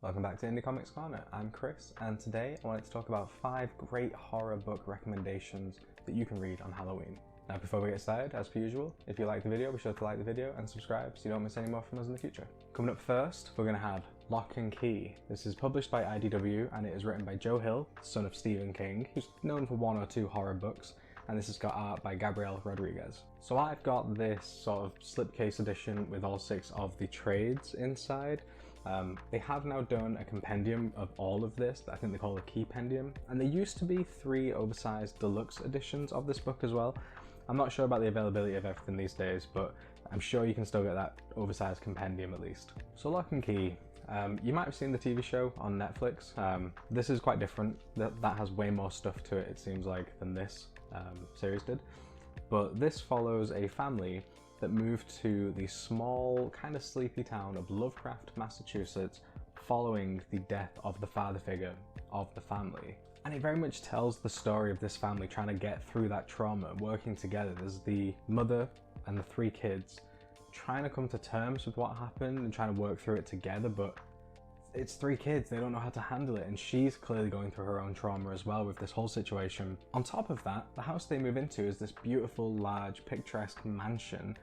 Welcome back to Indie Comics Corner. I'm Chris, and today I wanted to talk about 5 great horror book recommendations that you can read on Halloween. Now before we get started, as per usual, if you like the video, be sure to like the video and subscribe so you don't miss any more from us in the future. Coming up first, we're going to have Locke and Key. This is published by IDW and it is written by Joe Hill, son of Stephen King, who's known for 1 or 2 horror books, and this has got art by Gabriel Rodriguez. So I've got this sort of slipcase edition with all 6 of the trades inside. They have now done a compendium of all of this that I think they call a Keypendium, and there used to be 3 oversized deluxe editions of this book as well. I'm not sure about the availability of everything these days, but I'm sure you can still get that oversized compendium at least. So Locke and Key, you might have seen the TV show on Netflix. This is quite different. That has way more stuff to it seems like, than this series did. But this follows a family that moved to the small, kind of sleepy town of Lovecraft, Massachusetts, following the death of the father figure of the family. And it very much tells the story of this family trying to get through that trauma, working together. There's the mother and the 3 kids trying to come to terms with what happened and trying to work through it together, but it's 3 kids, they don't know how to handle it, and she's clearly going through her own trauma as well with this whole situation. On top of that, the house they move into is this beautiful, large, picturesque mansion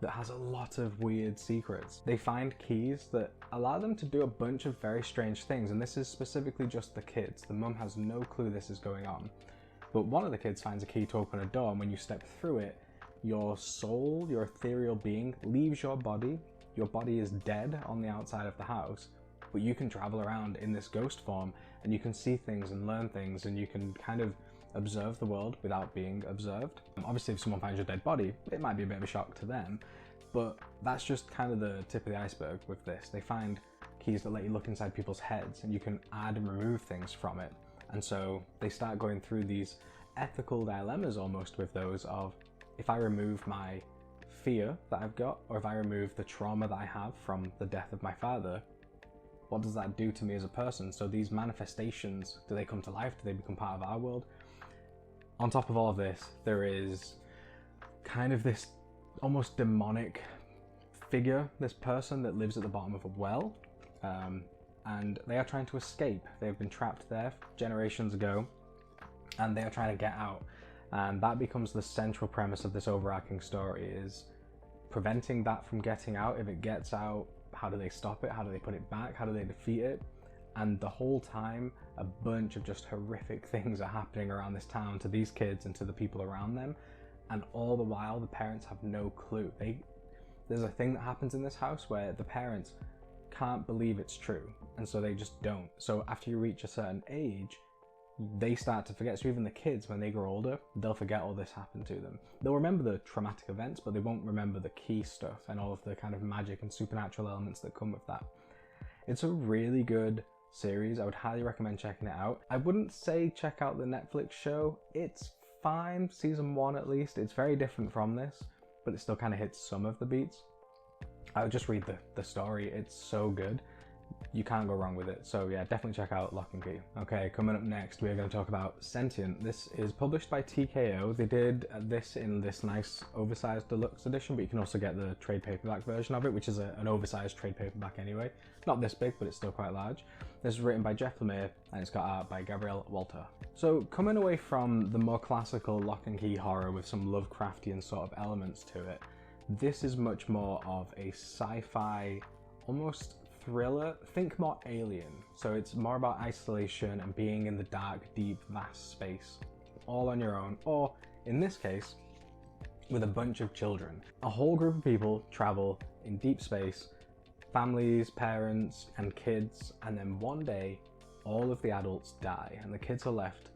that has a lot of weird secrets. They find keys that allow them to do a bunch of very strange things, and this is specifically just the kids. The mum has no clue this is going on. But one of the kids finds a key to open a door, and when you step through it, your soul, your ethereal being, leaves your body. Your body is dead on the outside of the house, but you can travel around in this ghost form, and you can see things and learn things, and you can kind of observe the world without being observed. Obviously, if someone finds your dead body, it might be a bit of a shock to them, but that's just kind of the tip of the iceberg with this. They find keys that let you look inside people's heads, and you can add and remove things from it. And so they start going through these ethical dilemmas almost with those of, if I remove my fear that I've got, or if I remove the trauma that I have from the death of my father, what does that do to me as a person? So these manifestations, do they come to life? Do they become part of our world? On top of all of this, there is kind of this almost demonic figure, this person that lives at the bottom of a well, and they are trying to escape. They've been trapped there generations ago, and they are trying to get out. And that becomes the central premise of this overarching story, is preventing that from getting out. If it gets out, how do they stop it? How do they put it back? How do they defeat it? And the whole time, a bunch of just horrific things are happening around this town to these kids and to the people around them. And all the while, the parents have no clue. There's a thing that happens in this house where the parents can't believe it's true, and so they just don't. So after you reach a certain age, they start to forget. So even the kids, when they grow older, they'll forget all this happened to them. They'll remember the traumatic events, but they won't remember the key stuff and all of the kind of magic and supernatural elements that come with that. It's a really good series. I would highly recommend checking it out. I wouldn't say check out the Netflix show. It's fine, season 1 at least. It's very different from this, but it still kind of hits some of the beats. I would just read the story. It's so good. You can't go wrong with it. So yeah, definitely check out Locke and Key. Okay, coming up next, we're going to talk about Sentient. This is published by TKO. They did this in this nice oversized deluxe edition, but you can also get the trade paperback version of it, which is an oversized trade paperback anyway. Not this big, but it's still quite large. This is written by Jeff Lemire, and it's got art by Gabriel Walter. So coming away from the more classical Locke and Key horror with some Lovecraftian sort of elements to it, this is much more of a sci-fi, almost thriller. Think more Alien. So it's more about isolation and being in the dark, deep, vast space, all on your own, or in this case, with a bunch of children. A whole group of people travel in deep space, families, parents, and kids, and then one day, all of the adults die, and the kids are left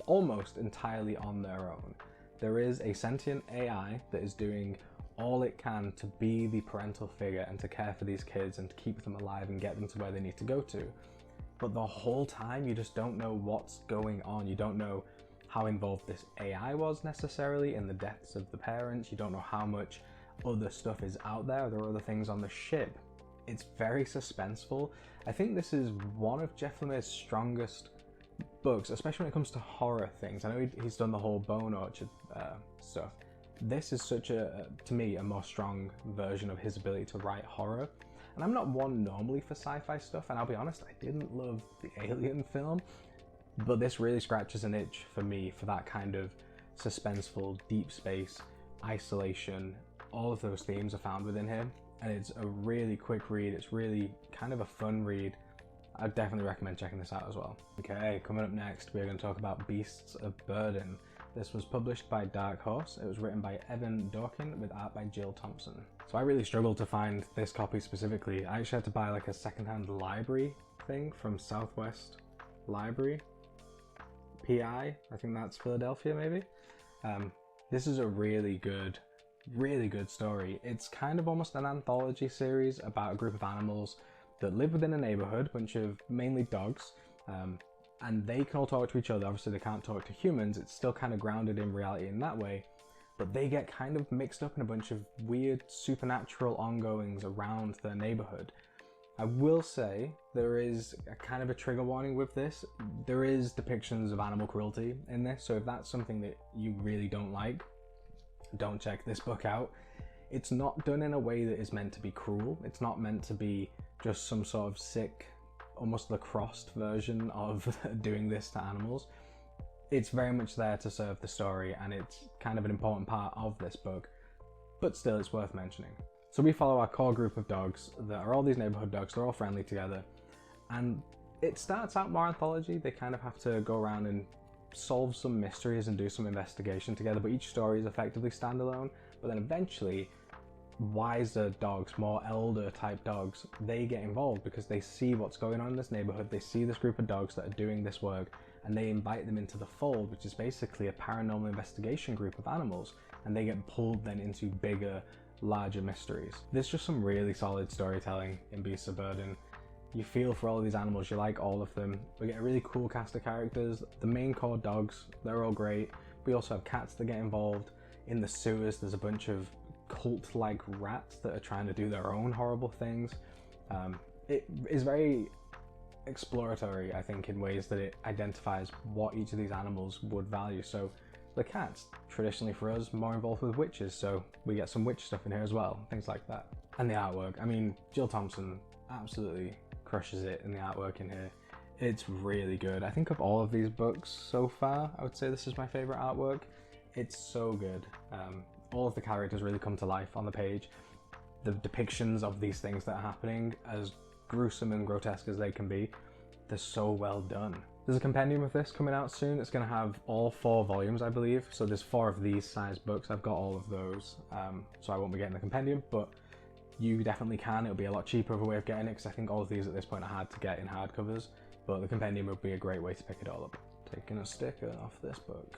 almost entirely on their own. There is a sentient AI that is doing all it can to be the parental figure and to care for these kids and to keep them alive and get them to where they need to go to. But the whole time, you just don't know what's going on. You don't know how involved this AI was necessarily in the deaths of the parents. You don't know how much other stuff is out there. There are other things on the ship. It's very suspenseful. I think this is one of Jeff Lemire's strongest books, especially when it comes to horror things. I know he's done the whole Bone Orchard stuff. This is such to me, a more strong version of his ability to write horror. And I'm not one normally for sci-fi stuff, and I'll be honest, I didn't love the Alien film, but this really scratches an itch for me for that kind of suspenseful, deep space, isolation. All of those themes are found within here, and it's a really quick read. It's really kind of a fun read. I'd definitely recommend checking this out as well. Okay, coming up next, we're going to talk about Beasts of Burden. This was published by Dark Horse. It was written by Evan Dorkin with art by Jill Thompson. So I really struggled to find this copy specifically. I actually had to buy like a secondhand library thing from Southwest Library. PI, I think that's Philadelphia maybe. This is a really good story. It's kind of almost an anthology series about a group of animals that live within a neighborhood, bunch of mainly dogs, and they can all talk to each other. Obviously they can't talk to humans. It's still kind of grounded in reality in that way, but they get kind of mixed up in a bunch of weird supernatural ongoings around their neighborhood. I will say there is a kind of a trigger warning with this. There is depictions of animal cruelty in this, so if that's something that you really don't like, don't check this book out. It's not done in a way that is meant to be cruel. It's not meant to be just some sort of sick, almost lacrosse version of doing this to animals. It's very much there to serve the story, and it's kind of an important part of this book, but still it's worth mentioning. So we follow our core group of dogs that are all these neighborhood dogs. They're all friendly together, and it starts out more anthology. They kind of have to go around and solve some mysteries and do some investigation together, but each story is effectively standalone. But then eventually wiser dogs, more elder type dogs, they get involved because they see what's going on in this neighborhood. They see this group of dogs that are doing this work, and they invite them into the fold, which is basically a paranormal investigation group of animals, and they get pulled then into bigger, larger mysteries. There's just some really solid storytelling in Beasts of Burden. You feel for all of these animals, you like all of them. We get a really cool cast of characters. The main core dogs, they're all great. We also have cats that get involved. In the sewers, there's a bunch of cult-like rats that are trying to do their own horrible things. It is very exploratory, I think, in ways that it identifies what each of these animals would value. So the cats, traditionally for us, more involved with witches, so we get some witch stuff in here as well, things like that. And the artwork, I mean, Jill Thompson absolutely crushes it in the artwork in here. It's really good. I think of all of these books so far, I would say this is my favorite artwork. It's so good. All of the characters really come to life on the page. The depictions of these things that are happening, as gruesome and grotesque as they can be, they're so well done. There's a compendium of this coming out soon. It's going to have all 4 volumes, I believe. So there's 4 of these size books. I've got all of those, so I won't be getting the compendium, but you definitely can. It'll be a lot cheaper of a way of getting it, because I think all of these at this point are hard to get in hardcovers, but the compendium would be a great way to pick it all up. Taking a sticker off this book.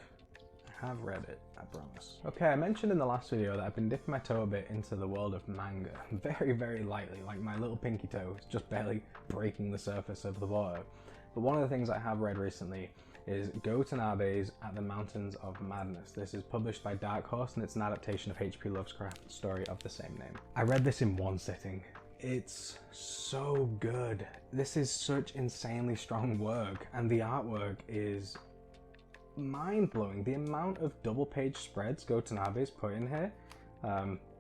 I have read it, I promise. Okay, I mentioned in the last video that I've been dipping my toe a bit into the world of manga. Very, very lightly, like my little pinky toe is just barely breaking the surface of the water. But one of the things I have read recently is Go Tanabe's At the Mountains of Madness. This is published by Dark Horse, and it's an adaptation of H.P. Lovecraft's story of the same name. I read this in one sitting. It's so good. This is such insanely strong work, and the artwork is mind-blowing. The amount of double-page spreads Go Tanabe's put in here,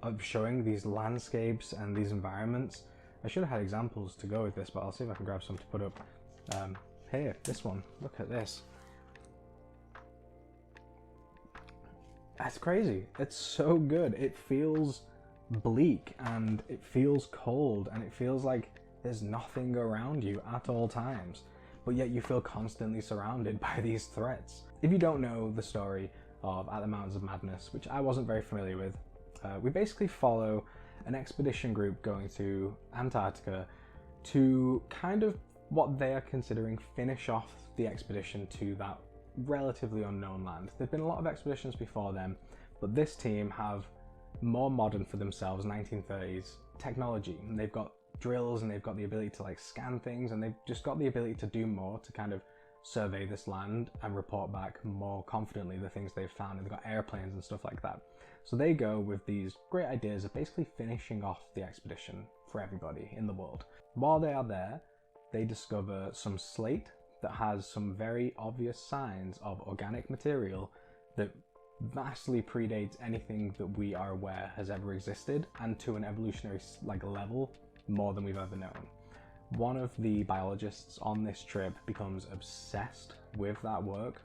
of showing these landscapes and these environments. I should have had examples to go with this, but I'll see if I can grab some to put up. Here, this one. Look at this. That's crazy. It's so good. It feels bleak, and it feels cold, and it feels like there's nothing around you at all times, but yet you feel constantly surrounded by these threats. If you don't know the story of At the Mountains of Madness, which I wasn't very familiar with, we basically follow an expedition group going to Antarctica to kind of what they are considering finish off the expedition to that relatively unknown land. There've been a lot of expeditions before them, but this team have more modern for themselves 1930s technology, and they've got drills, and they've got the ability to like scan things, and they've just got the ability to do more to kind of survey this land and report back more confidently the things they've found, and they've got airplanes and stuff like that. So they go with these great ideas of basically finishing off the expedition for everybody in the world. While they are there, they discover some slate that has some very obvious signs of organic material that vastly predates anything that we are aware has ever existed, and to an evolutionary level more than we've ever known. One of the biologists on this trip becomes obsessed with that work,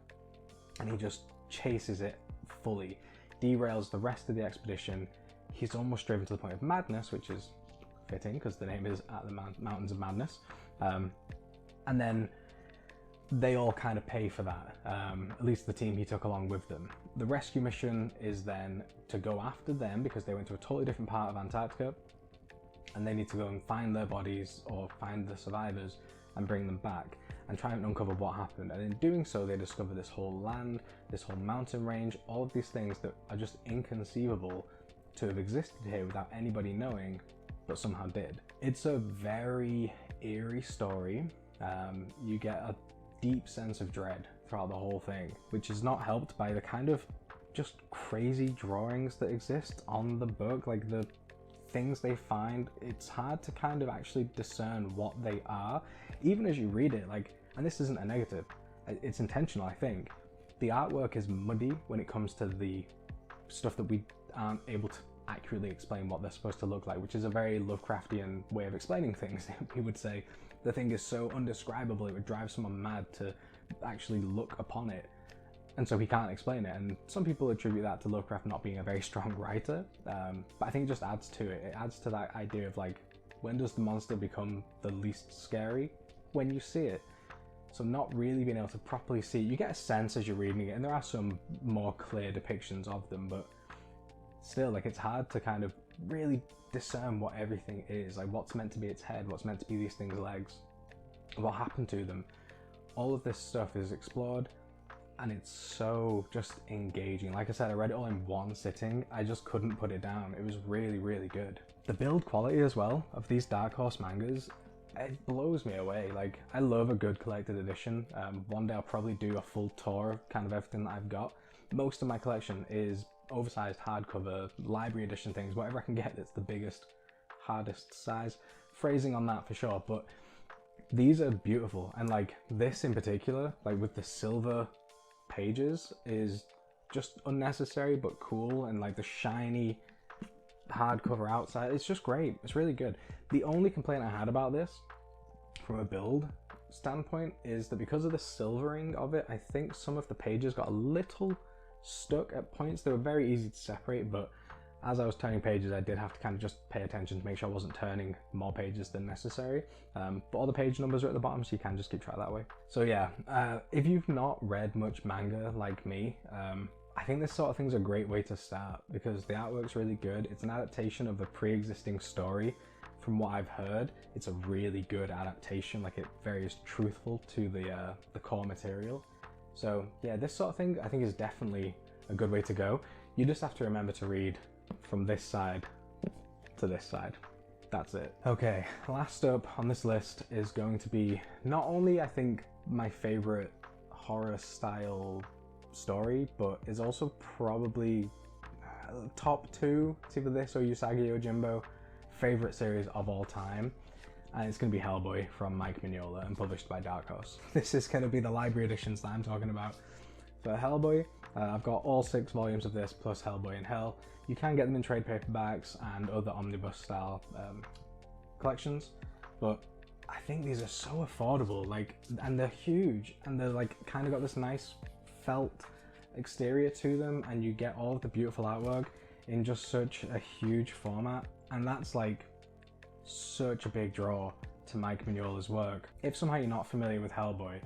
and he just chases it fully, derails the rest of the expedition. He's almost driven to the point of madness, which is fitting because the name is At the Mountains of Madness. And then they all kind of pay for that, at least the team he took along with them. The rescue mission is then to go after them because they went to a totally different part of Antarctica, and they need to go and find their bodies or find the survivors and bring them back and try and uncover what happened. And in doing so, they discover this whole land, this whole mountain range, all of these things that are just inconceivable to have existed here without anybody knowing, but somehow did. It's a very eerie story. You get a deep sense of dread throughout the whole thing, which is not helped by the kind of just crazy drawings that exist on the book. Like the things they find, it's hard to kind of actually discern what they are, even as you read it. Like, and this isn't a negative, it's intentional, I think. The artwork is muddy when it comes to the stuff that we aren't able to accurately explain what they're supposed to look like, which is a very Lovecraftian way of explaining things. He would say the thing is so undescribable it would drive someone mad to actually look upon it, and so he can't explain it. And some people attribute that to Lovecraft not being a very strong writer, but I think it just adds to it. It adds to that idea of like, when does the monster become the least scary? When you see it. So not really being able to properly see it. You get a sense as you're reading it, and there are some more clear depictions of them, but still, like, it's hard to kind of really discern what everything is, like what's meant to be its head, what's meant to be these things' legs, what happened to them. All of this stuff is explored, and it's so just engaging. Like I said, I read it all in one sitting. I just couldn't put it down. It was really, really good. The build quality as well of these Dark Horse mangas, it blows me away. Like, I love a good collected edition. One day I'll probably do a full tour of kind of everything that I've got. Most of my collection is oversized hardcover, library edition things, whatever I can get that's the biggest, hardest size. Phrasing on that for sure, but these are beautiful. And like this in particular, like with the silver pages, is just unnecessary but cool, and like the shiny hardcover outside, it's just great. It's really good. The only complaint I had about this from a build standpoint is that because of the silvering of it, I think some of the pages got a little stuck at points. They were very easy to separate, but as I was turning pages, I did have to kind of just pay attention to make sure I wasn't turning more pages than necessary. But all the page numbers are at the bottom, so you can just keep track that way. So yeah, if you've not read much manga like me, I think this sort of thing's a great way to start, because the artwork's really good. It's an adaptation of a pre-existing story. From what I've heard, it's a really good adaptation. Like, it very is truthful to the core material. So yeah, this sort of thing I think is definitely a good way to go. You just have to remember to read from this side to this side. That's it. Okay, last up on this list is going to be not only, I think, my favorite horror style story, but is also probably top two, it's either this or Usagi Yojimbo, favorite series of all time. And it's going to be Hellboy from Mike Mignola and published by Dark Horse. This is going to be the library editions that I'm talking about. For Hellboy, I've got all 6 volumes of this plus Hellboy in Hell. You can get them in trade paperbacks and other omnibus style collections, but I think these are so affordable, like, and they're huge, and they're like kind of got this nice felt exterior to them, and you get all of the beautiful artwork in just such a huge format, and that's like such a big draw to Mike Mignola's work. If somehow you're not familiar with Hellboy,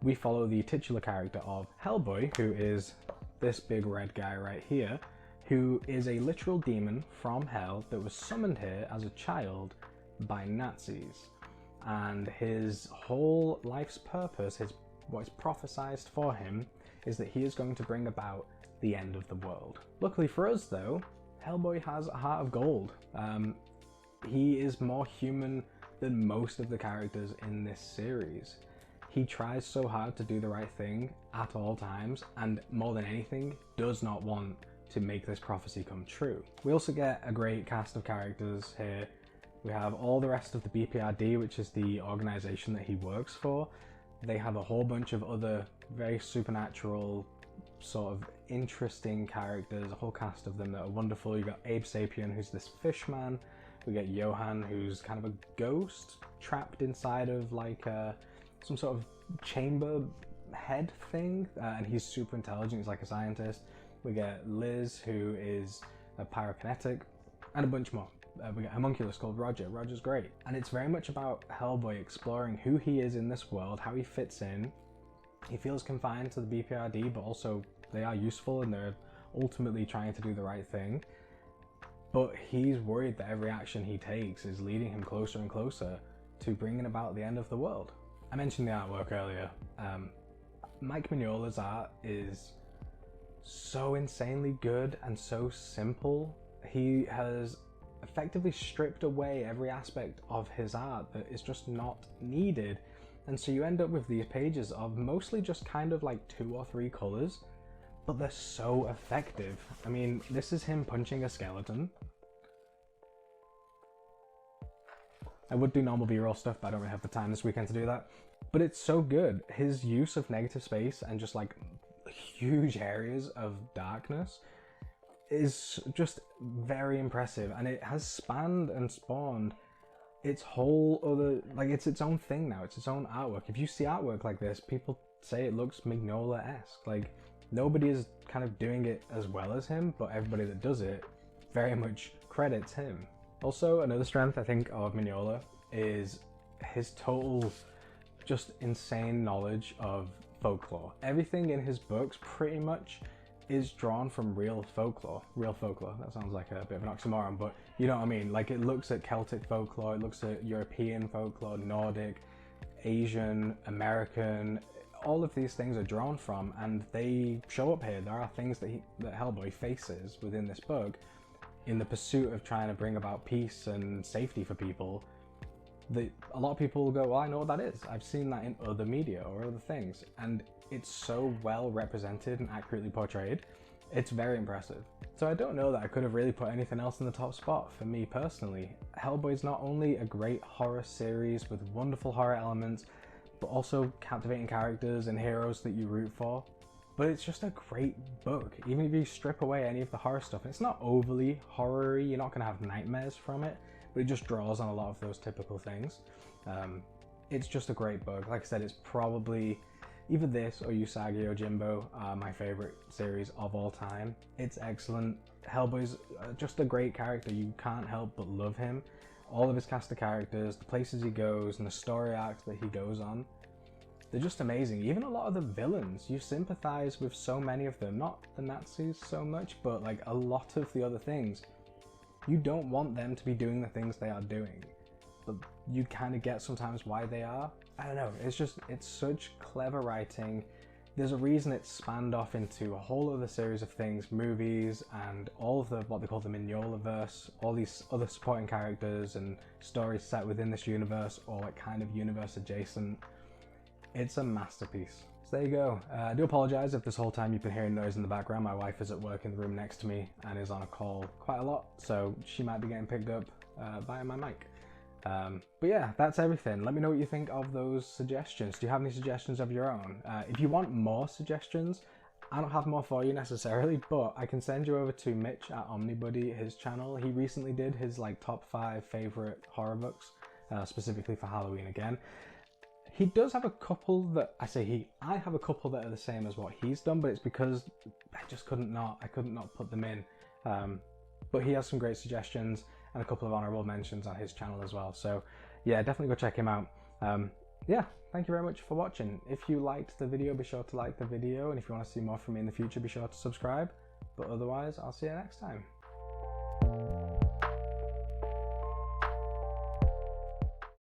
we follow the titular character of Hellboy, who is this big red guy right here, who is a literal demon from hell that was summoned here as a child by Nazis. And his whole life's purpose, what is prophesized for him, is that he is going to bring about the end of the world. Luckily for us though, Hellboy has a heart of gold. He is more human than most of the characters in this series. He tries so hard to do the right thing at all times, and more than anything, does not want to make this prophecy come true. We also get a great cast of characters here. We have all the rest of the BPRD, which is the organization that he works for. They have a whole bunch of other very supernatural, sort of interesting characters, a whole cast of them that are wonderful. You got Abe Sapien, who's this fish man, We get Johann, who's kind of a ghost trapped inside of like some sort of chamber head thing, and he's super intelligent, he's like a scientist. We get Liz, who is a pyrokinetic, and a bunch more. We get a homunculus called Roger. Roger's great. And it's very much about Hellboy exploring who he is in this world, how he fits in. He feels confined to the BPRD, but also they are useful and they're ultimately trying to do the right thing. But he's worried that every action he takes is leading him closer and closer to bringing about the end of the world. I mentioned the artwork earlier. Mike Mignola's art is so insanely good and so simple. He has effectively stripped away every aspect of his art that is just not needed, and so you end up with these pages of mostly just kind of like 2 or 3 colors, but they're so effective. I mean, this is him punching a skeleton. I would do normal B-roll stuff, but I don't really have the time this weekend to do that. But it's so good. His use of negative space and just like huge areas of darkness is just very impressive, and it has spanned and spawned its whole other, like, it's its own thing now. It's its own artwork. If you see artwork like this, people say it looks Mignola-esque. Like, nobody is kind of doing it as well as him, but everybody that does it very much credits him. Also, another strength I think of Mignola is his total just insane knowledge of folklore. Everything in his books pretty much is drawn from real folklore. Real folklore, that sounds like a bit of an oxymoron, but you know what I mean. Like, it looks at Celtic folklore, it looks at European folklore, Nordic, Asian, American. All of these things are drawn from, and they show up here. There are things that Hellboy faces within this book in the pursuit of trying to bring about peace and safety for people. That a lot of people will go, well, I know what that is. I've seen that in other media or other things, and it's so well represented and accurately portrayed. It's very impressive. So I don't know that I could have really put anything else in the top spot for me personally. Hellboy is not only a great horror series with wonderful horror elements, but also captivating characters and heroes that you root for. But it's just a great book. Even if you strip away any of the horror stuff, it's not overly horror-y, you're not gonna have nightmares from it, but it just draws on a lot of those typical things. It's just a great book. Like I said, it's probably either this or Usagi Yojimbo are my favorite series of all time. It's excellent. Hellboy's just a great character. You can't help but love him. All of his cast of characters, the places he goes, and the story arcs that he goes on, they're just amazing. Even a lot of the villains, you sympathize with so many of them. Not the Nazis so much, but like a lot of the other things. You don't want them to be doing the things they are doing, but you kind of get sometimes why they are. I don't know, it's such clever writing. There's a reason it's spanned off into a whole other series of things, movies, and all of the, what they call the Mignola-verse, all these other supporting characters and stories set within this universe, or like kind of universe adjacent. It's a masterpiece. So there you go. I do apologize if this whole time you've been hearing noise in the background. My wife is at work in the room next to me and is on a call quite a lot, so she might be getting picked up via my mic. But yeah, that's everything. Let me know what you think of those suggestions. Do you have any suggestions of your own? If you want more suggestions, I don't have more for you necessarily, but I can send you over to Mitch at Omnibuddy, his channel. He recently did his like top 5 favorite horror books, specifically for Halloween again. He does have a couple that, I have a couple that are the same as what he's done, but it's because I couldn't not put them in. But he has some great suggestions and a couple of honorable mentions on his channel as well. So yeah, definitely go check him out. Yeah, thank you very much for watching. If you liked the video, be sure to like the video. And if you want to see more from me in the future, be sure to subscribe. But otherwise, I'll see you next time.